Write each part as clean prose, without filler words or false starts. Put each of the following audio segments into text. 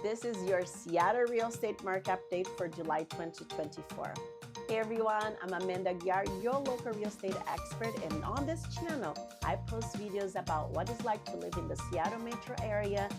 This is your Seattle real estate market update for July 2024. Hey everyone, I'm Amanda Aguiar, your local real estate expert, and on this channel, I post videos about what it's like to live in the Seattle metro area.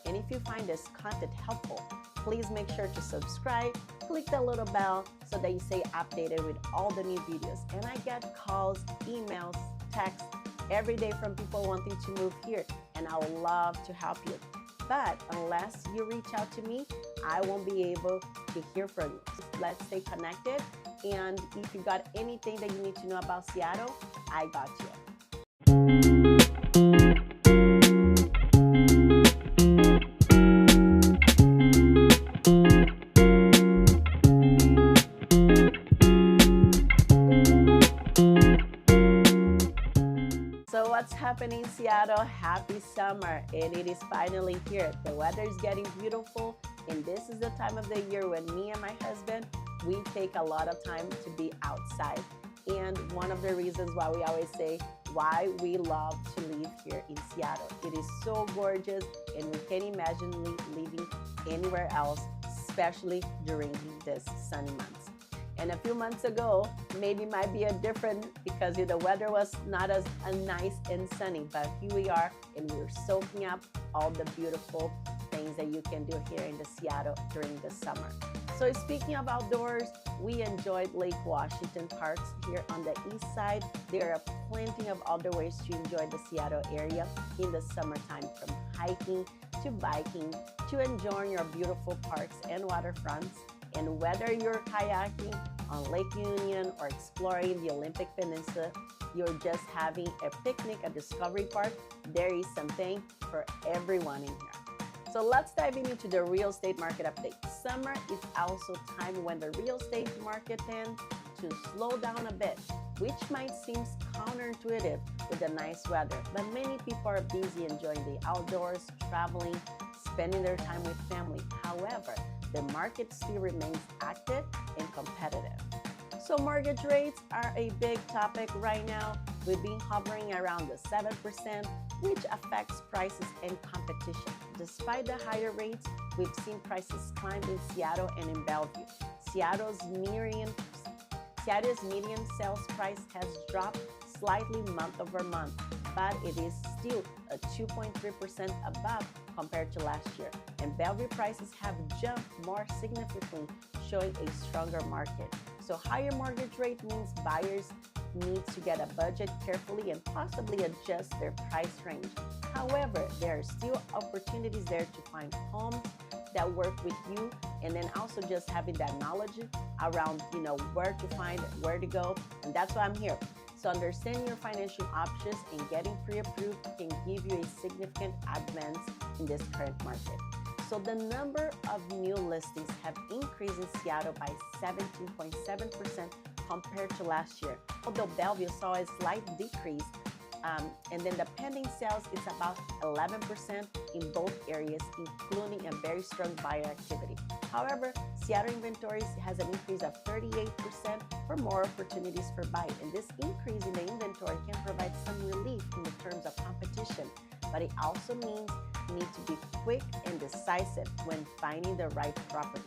And if you find this content helpful, please make sure to subscribe, click the little bell so that you stay updated with all the new videos. And I get calls, emails, texts every day from people wanting to move here, and I would love to help you. But unless you reach out to me, I won't be able to hear from you. Let's stay connected. And if you got anything that you need to know about Seattle, I got you. So what's happening in Seattle? Happy summer, and it is finally here. The weather is getting beautiful, and this is the time of the year when me and my husband, we take a lot of time to be outside. And one of the reasons why we always say why we love to live here in Seattle. It is so gorgeous, and we can't imagine living anywhere else, especially during this sunny months. And a few months ago, maybe might be a different because the weather was not as nice and sunny, but here we are, and we're soaking up all the beautiful things that you can do here in the Seattle during the summer. So speaking of outdoors, we enjoyed Lake Washington parks here on the east side. There are plenty of other ways to enjoy the Seattle area in the summertime, from hiking to biking to enjoying your beautiful parks and waterfronts. And whether you're kayaking on Lake Union or exploring the Olympic Peninsula, you're just having a picnic at Discovery Park, there is something for everyone in here. So let's dive into the real estate market update. Summer is also time when the real estate market tends to slow down a bit, which might seem counterintuitive with the nice weather, but many people are busy enjoying the outdoors, traveling, spending their time with family. However, the market still remains active and competitive. So mortgage rates are a big topic right now. We've been hovering around the 7%, which affects prices and competition. Despite the higher rates, we've seen prices climb in Seattle and in Bellevue. Seattle's median sales price has dropped slightly month over month, but it is still a 2.3% above compared to last year. And Bellevue prices have jumped more significantly, showing a stronger market. So higher mortgage rate means buyers need to get a budget carefully and possibly adjust their price range. However, there are still opportunities there to find homes that work with you, and then also just having that knowledge around where to find, where to go, and that's why I'm here. So understanding your financial options and getting pre-approved can give you a significant advance in this current market. So the number of new listings have increased in Seattle by 17.7% compared to last year, although Bellevue saw a slight decrease. And then the pending sales is about 11% in both areas, including a very strong buyer activity. However, Seattle inventories has an increase of 38% for more opportunities for buying. And this increase in the inventory can provide some relief in the terms of competition, but it also means you need to be quick and decisive when finding the right property.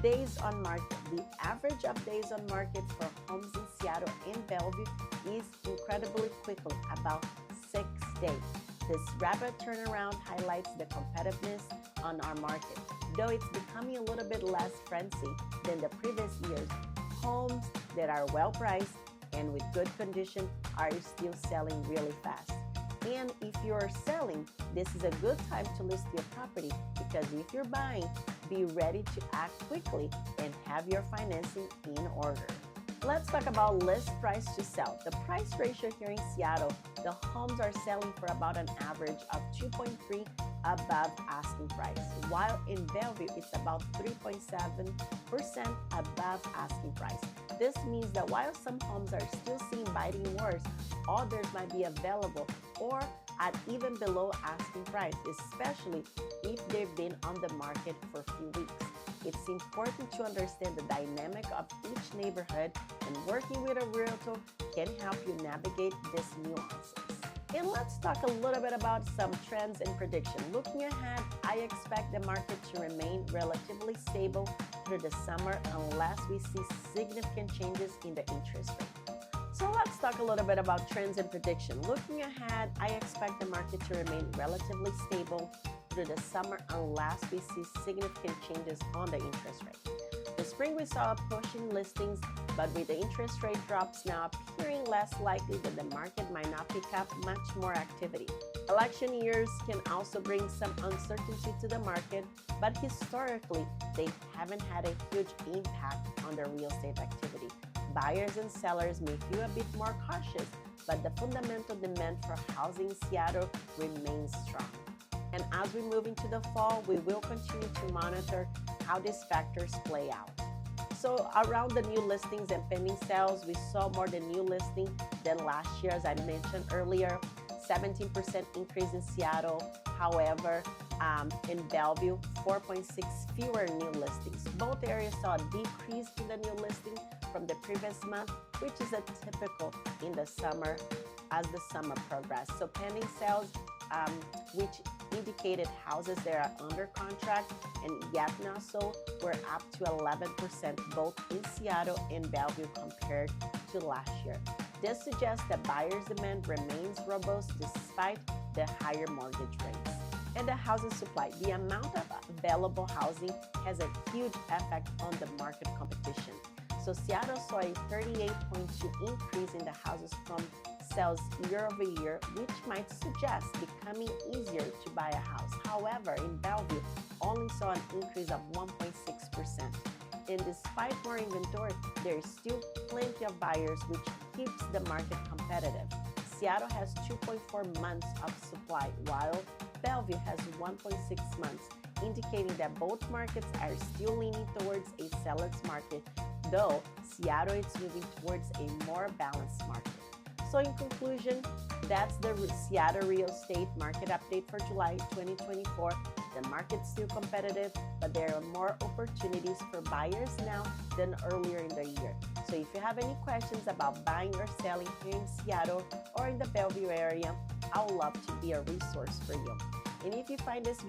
Days on market. The average of days on market for homes in Seattle and Bellevue is incredibly quickly, about 6 days. This rapid turnaround highlights the competitiveness on our market. Though it's becoming a little bit less frenzy than the previous years, homes that are well priced and with good condition are still selling really fast. And if you're selling, this is a good time to list your property, because if you're buying, be ready to act quickly and have your financing in order. Let's talk about list price to sell. The price ratio here in Seattle, the homes are selling for about an average of 2.3 above asking price, while in Bellevue, it's about 3.7% above asking price. This means that while some homes are still seeing bidding wars, others might be available or at even below asking price, especially if they've been on the market for a few weeks. It's important to understand the dynamic of each neighborhood, and working with a realtor can help you navigate these nuances. And let's talk a little bit about some trends and prediction. Looking ahead, I expect the market to remain relatively stable through the summer unless we see significant changes in the interest rate. So let's talk a little bit about trends and prediction. Looking ahead, I expect the market to remain relatively stable through the summer unless we see significant changes on the interest rate. This spring we saw a push in listings, but with the interest rate drops now appearing less likely that the market might not pick up much more activity. Election years can also bring some uncertainty to the market, but historically, they haven't had a huge impact on the real estate activity. Buyers and sellers may feel a bit more cautious, but the fundamental demand for housing in Seattle remains strong. And as we move into the fall, we will continue to monitor how these factors play out. So around the new listings and pending sales, we saw more than new listings than last year, as I mentioned earlier. 17% increase in Seattle. However, in Bellevue, 4.6 fewer new listings. Both areas saw a decrease in the new listing from the previous month, which is a typical in the summer as the summer progressed. So pending sales, which indicated houses that are under contract and yet not sold, were up to 11% both in Seattle and Bellevue compared to last year. This suggests that buyers' demand remains robust despite the higher mortgage rates. And the housing supply, the amount of available housing has a huge effect on the market competition. So Seattle saw a 38.2 increase in the houses from sales year over year, which might suggest becoming easier to buy a house. However, in Bellevue, only saw an increase of 1.6%. And despite more inventory, there is still plenty of buyers, which keeps the market competitive. Seattle has 2.4 months of supply, while Bellevue has 1.6 months, indicating that both markets are still leaning towards a seller's market, though Seattle is moving towards a more balanced market. So in conclusion, that's the Seattle real estate market update for July 2024. The market's still competitive, but there are more opportunities for buyers now than earlier in the year. So if you have any questions about buying or selling here in Seattle or in the Bellevue area, I would love to be a resource for you. And if you find these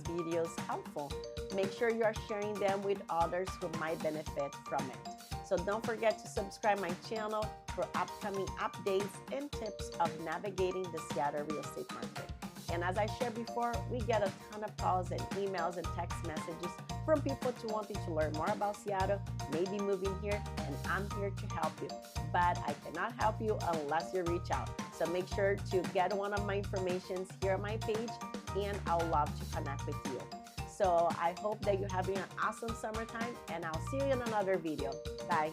videos helpful, make sure you are sharing them with others who might benefit from it. So don't forget to subscribe my channel for upcoming updates and tips of navigating the Seattle real estate market. And as I shared before, we get a ton of calls and emails and text messages from people wanting to learn more about Seattle, maybe moving here, and I'm here to help you. But I cannot help you unless you reach out. So make sure to get one of my informations here on my page, and I would love to connect with you. So I hope that you're having an awesome summertime, and I'll see you in another video. Bye.